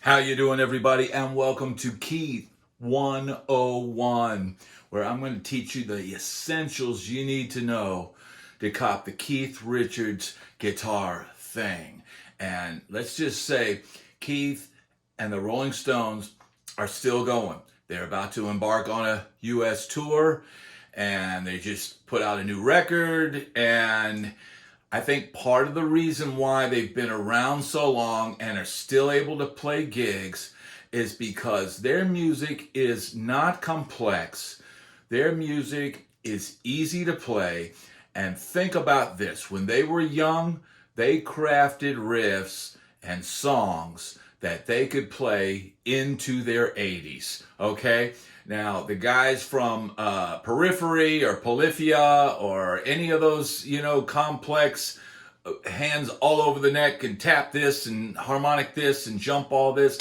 How you doing, everybody? And welcome to Keith 101, where I'm going to teach you the essentials you need to know to cop the Keith Richards guitar thing. And let's just say Keith and the Rolling Stones are still going. They're about to embark on a U.S. tour, and they just put out a new record, and I think part of the reason why they've been around so long and are still able to play gigs is because their music is not complex. Their music is easy to play. And think about this. When they were young, they crafted riffs and songs that they could play into their 80s, okay? Now, the guys from Periphery or Polyphia or any of those, complex hands all over the neck and tap this and harmonic this and jump all this,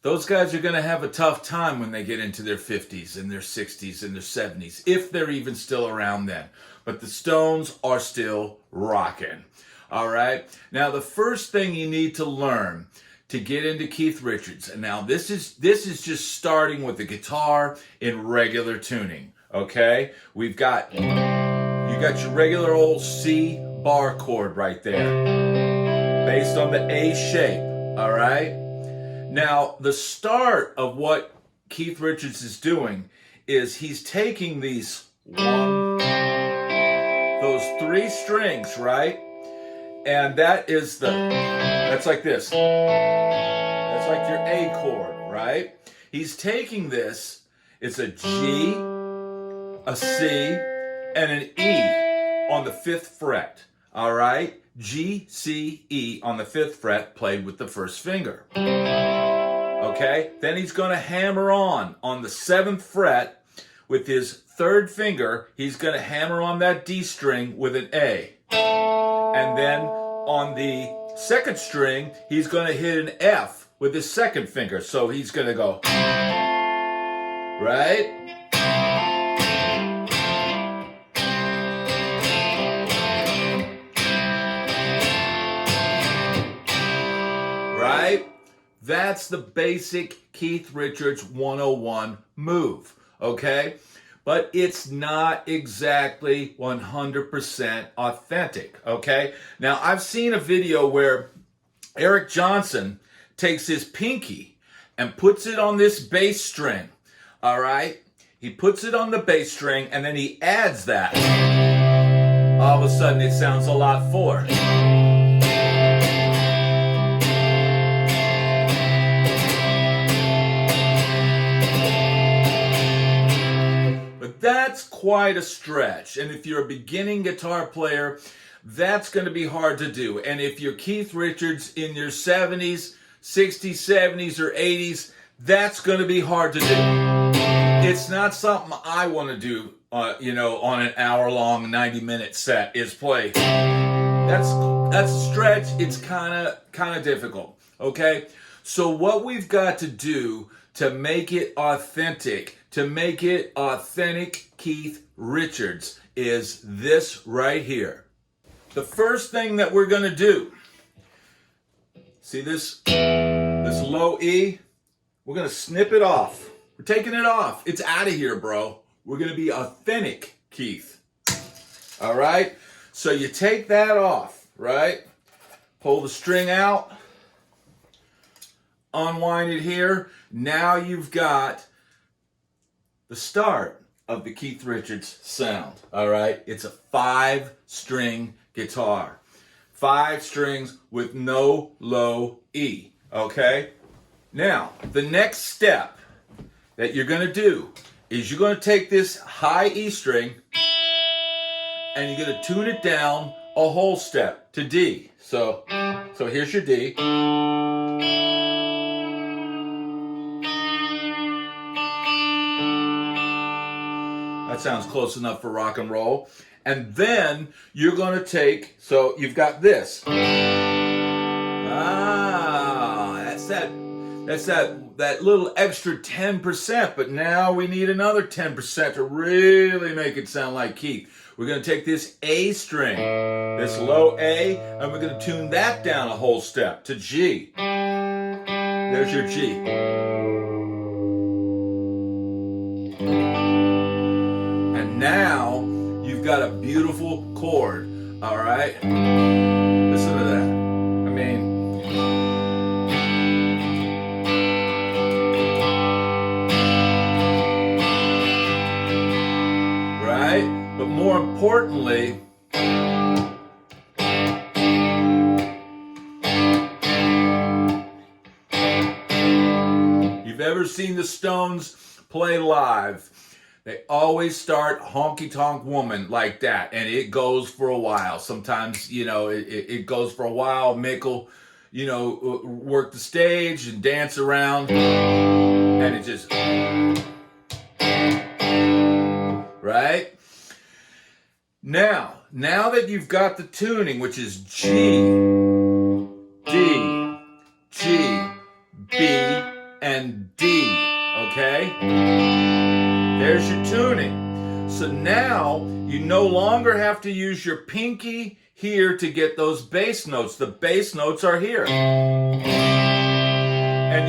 those guys are going to have a tough time when they get into their 50s and their 60s and their 70s, if they're even still around then. But the Stones are still rocking, all right? Now, the first thing you need to learn to get into Keith Richards, and now this is just starting with the guitar in regular tuning, okay? You got your regular old C bar chord right there, based on the A shape, all right? Now, the start of what Keith Richards is doing is he's taking those three strings, right? And that's like this. That's like your A chord, right? He's taking this, it's a G, a C, and an E on the 5th fret, all right? G, C, E on the 5th fret, played with the first finger. Okay? Then he's going to hammer on the 7th fret with his 3rd finger. He's going to hammer on that D string with an A. And then on the 2nd string, he's going to hit an F with his 2nd finger. So he's going to go, right? Right? That's the basic Keith Richards 101 move, okay? But it's not exactly 100% authentic, okay? Now, I've seen a video where Eric Johnson takes his pinky and puts it on this bass string, all right? He puts it on the bass string, and then he adds that. All of a sudden, it sounds a lot fuller. That's quite a stretch, and if you're a beginning guitar player, that's going to be hard to do. And if you're Keith Richards in your 70s, 60s, 70s, or 80s, that's going to be hard to do. It's not something I want to do, on an hour-long, 90-minute set, is play. That's a stretch. It's kind of difficult, okay? So what we've got to do to make it authentic, Keith Richards, is this right here. The first thing that we're going to do, see this low E? We're going to snip it off. We're taking it off. It's out of here, bro. We're going to be authentic, Keith. All right? So you take that off, right? Pull the string out. Unwind it here. Now you've got the start of the Keith Richards sound, all right? It's a 5-string guitar. 5 strings with no low E, okay? Now, the next step that you're going to do is you're going to take this high E string and you're going to tune it down a whole step to D. So here's your D. That sounds close enough for rock and roll. And then you're going to take, so you've got this. That's that little extra 10%, but now we need another 10% to really make it sound like Keith. We're going to take this A string, this low A, and we're going to tune that down a whole step to G. There's your G. And now you've got a beautiful chord, all right? Listen to that. I mean, right? But more importantly, you've ever seen the Stones play live, they always start Honky Tonk Woman like that, and it goes for a while. Sometimes, you know, it goes for a while. Mick will, you know, work the stage and dance around, and it just, right? Now that you've got the tuning, which is G, D, G, B, and D, okay? There's your tuning. So now you no longer have to use your pinky here to get those bass notes. The bass notes are here. And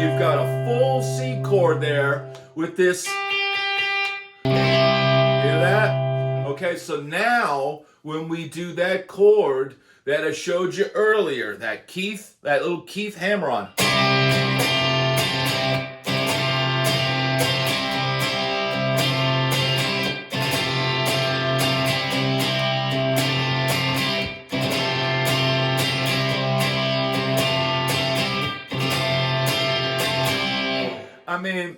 you've got a full C chord there with this. Hear that? Okay, so now when we do that chord that I showed you earlier, that little Keith hammer-on. I mean,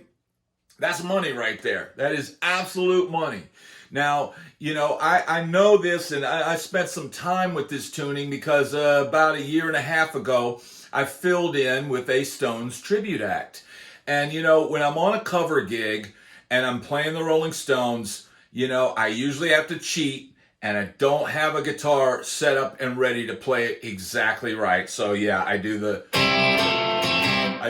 that's money right there. That is absolute money. Now, you know, I know this, and I spent some time with this tuning because about a year and a half ago, I filled in with a Stones tribute act. And, you know, when I'm on a cover gig and I'm playing the Rolling Stones, you know, I usually have to cheat, and I don't have a guitar set up and ready to play it exactly right. So, yeah, I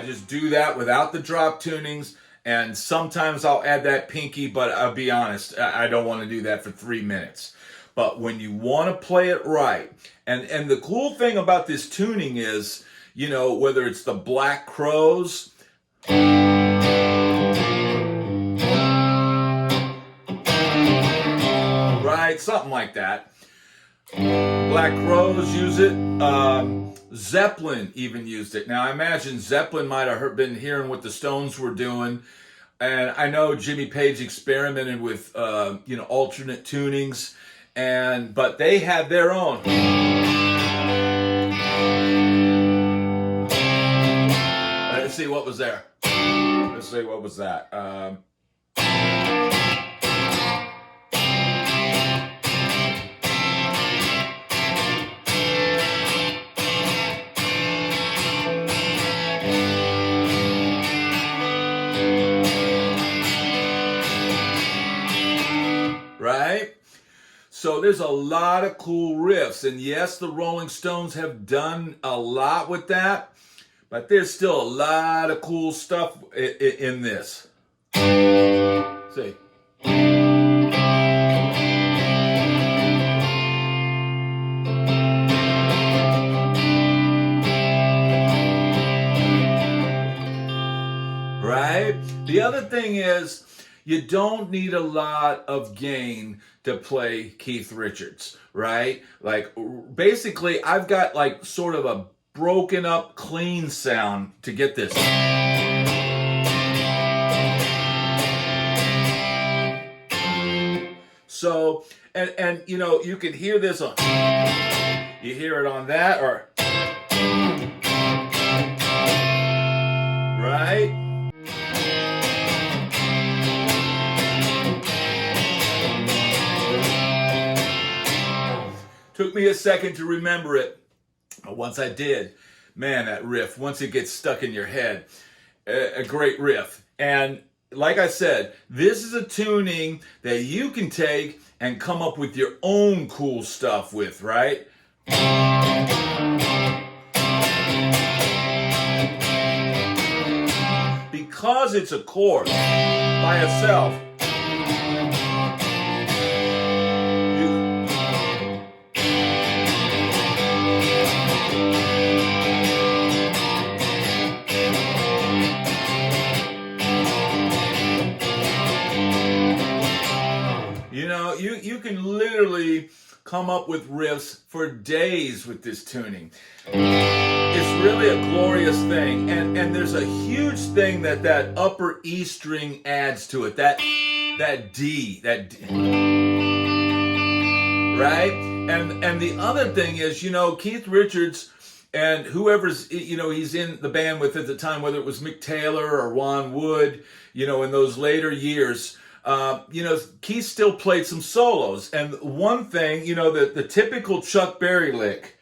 just do that without the drop tunings. And sometimes I'll add that pinky, but I'll be honest, I don't want to do that for 3 minutes. But when you want to play it right, and the cool thing about this tuning is, you know, whether it's the Black Crowes, right, something like that. Black Crowes use it. Zeppelin even used it. Now, I imagine Zeppelin might have been hearing what the Stones were doing. And I know Jimmy Page experimented with, you know, alternate tunings. But they had their own. Let's see, what was there? Let's see, what was that? Right? So there's a lot of cool riffs, and yes, the Rolling Stones have done a lot with that, but there's still a lot of cool stuff in this. See? Right? The other thing is, you don't need a lot of gain to play Keith Richards, right? Like, basically, I've got like sort of a broken up, clean sound to get this. So, and you know, you can hear this on, you hear it on that, or, right? Took me a second to remember it, but once I did, man, that riff, once it gets stuck in your head, a great riff. And like I said, this is a tuning that you can take and come up with your own cool stuff with, right? Because it's a chord by itself. come up with riffs for days with this tuning. It's really a glorious thing, and there's a huge thing that upper E string adds to it, that D, right? And the other thing is, Keith Richards and whoever's, he's in the band with at the time, whether it was Mick Taylor or Ron Wood, in those later years, Keith still played some solos. And one thing, the typical Chuck Berry lick,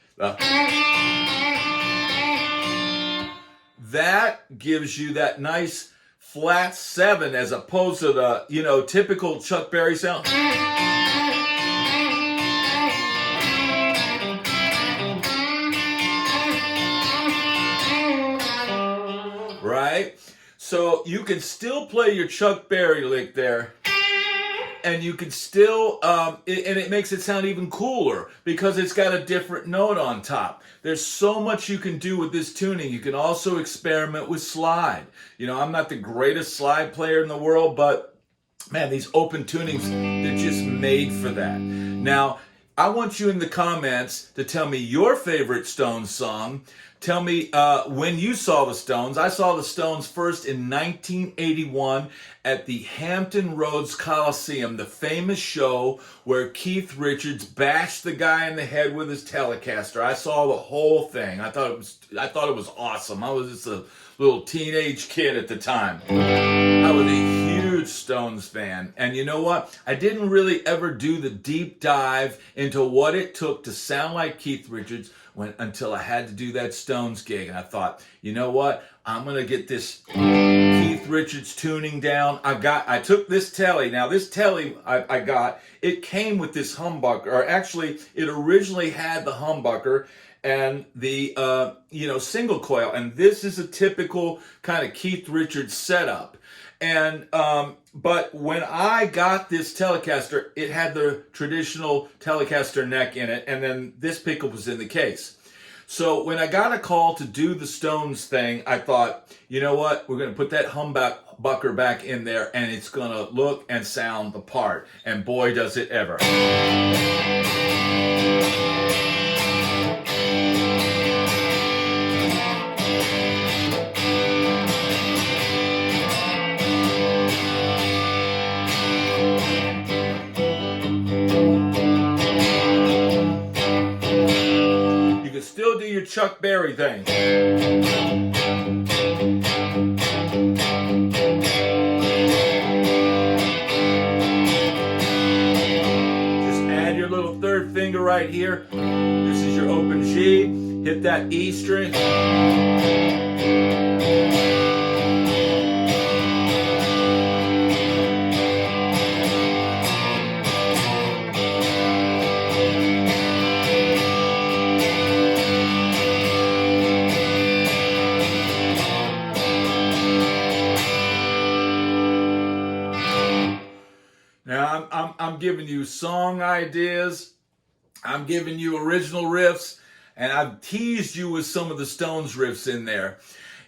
that gives you that nice flat 7 as opposed to the, typical Chuck Berry sound. Right? So you can still play your Chuck Berry lick there, and you can still, and it makes it sound even cooler because it's got a different note on top. There's so much you can do with this tuning. You can also experiment with slide. I'm not the greatest slide player in the world, but man, these open tunings, they're just made for that. Now, I want you in the comments to tell me your favorite Stones song. Tell me when you saw the Stones. I saw the Stones first in 1981 at the Hampton Roads Coliseum, the famous show where Keith Richards bashed the guy in the head with his Telecaster. I saw the whole thing. I thought it was awesome. I was just a little teenage kid at the time. I was a huge Stones fan. And you know what? I didn't really ever do the deep dive into what it took to sound like Keith Richards until I had to do that Stones gig. And I thought, you know what? I'm going to get this Keith Richards tuning down. I took this telly. Now, this telly I got, it came with this humbucker. Or actually, it originally had the humbucker and the, single coil. And this is a typical kind of Keith Richards setup. And, but when I got this Telecaster, it had the traditional Telecaster neck in it, and then this pickup was in the case. So when I got a call to do the Stones thing, I thought, you know what? We're going to put that humbucker back in there, and it's going to look and sound the part. And boy, does it ever. Still do your Chuck Berry thing. Just add your little third finger right here. This is your open G. Hit that E string. Now, I'm giving you song ideas, I'm giving you original riffs, and I've teased you with some of the Stones riffs in there.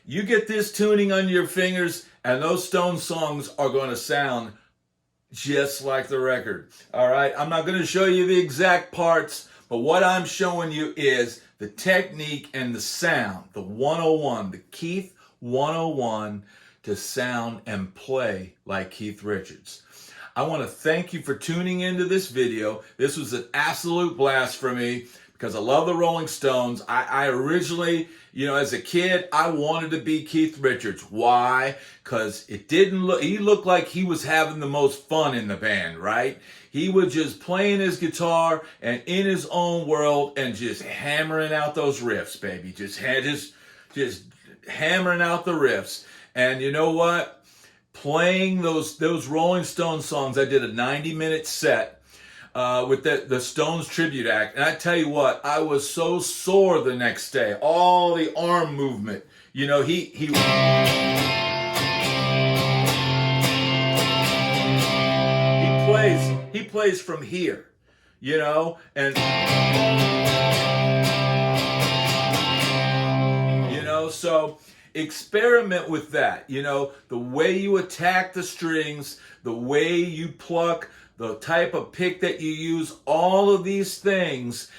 You get this tuning on your fingers, and those Stones songs are going to sound just like the record. All right, I'm not going to show you the exact parts, but what I'm showing you is the technique and the sound, the 101, the Keith 101 to sound and play like Keith Richards. I want to thank you for tuning into this video. This was an absolute blast for me because I love the Rolling Stones. I originally, as a kid, I wanted to be Keith Richards. Why? Because he looked like he was having the most fun in the band, right? He was just playing his guitar and in his own world and just hammering out those riffs, baby. Just hammering out the riffs. And you know what? Playing those Rolling Stones songs, I did a 90-minute set with the Stones tribute act, and I tell you what, I was so sore the next day. All the arm movement, he plays from here, and so. Experiment with that, the way you attack the strings, the way you pluck the type of pick that you use, all of these things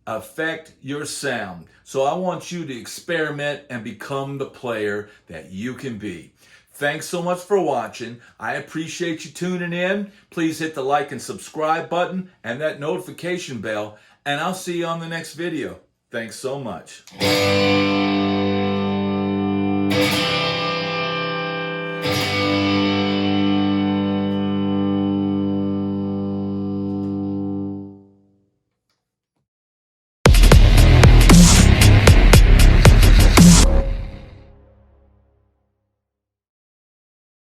affect your sound. So I want you to experiment and become the player that you can be. Thanks so much for watching. I appreciate you tuning in. Please hit the like and subscribe button and that notification bell, and I'll see you on the next video. Thanks so much.